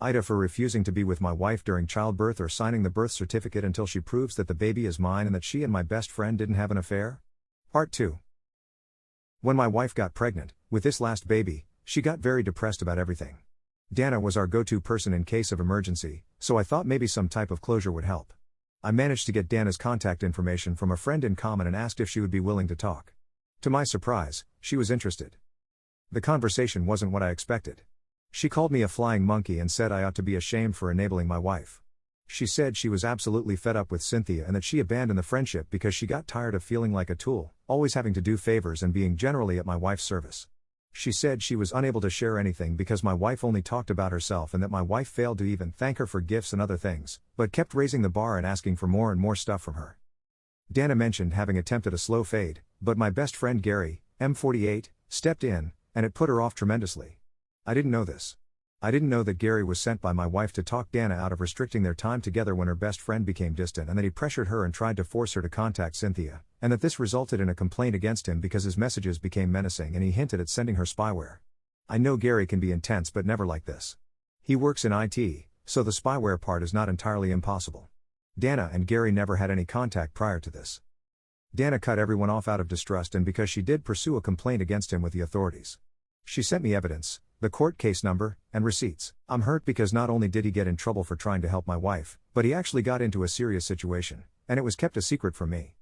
AITA for refusing to be with my wife during childbirth or signing the birth certificate until she proves that the baby is mine and that she and my best friend didn't have an affair? Part 2. When my wife got pregnant with this last baby, she got very depressed about everything. Dana was our go-to person in case of emergency, so I thought maybe some type of closure would help. I managed to get Dana's contact information from a friend in common and asked if she would be willing to talk. To my surprise, she was interested. The conversation wasn't what I expected. She called me a flying monkey and said I ought to be ashamed for enabling my wife. She said she was absolutely fed up with Cynthia and that she abandoned the friendship because she got tired of feeling like a tool, always having to do favors and being generally at my wife's service. She said she was unable to share anything because my wife only talked about herself and that my wife failed to even thank her for gifts and other things, but kept raising the bar and asking for more and more stuff from her. Dana mentioned having attempted a slow fade, but my best friend Gary, M48, stepped in, and it put her off tremendously. I didn't know this. I didn't know that Gary was sent by my wife to talk Dana out of restricting their time together when her best friend became distant, and that he pressured her and tried to force her to contact Cynthia, and that this resulted in a complaint against him because his messages became menacing and he hinted at sending her spyware. I know Gary can be intense but never like this. He works in IT, so the spyware part is not entirely impossible. Dana and Gary never had any contact prior to this. Dana cut everyone off out of distrust and because she did pursue a complaint against him with the authorities. She sent me evidence, the court case number, and receipts. I'm hurt because not only did he get in trouble for trying to help my wife, but he actually got into a serious situation, and it was kept a secret from me.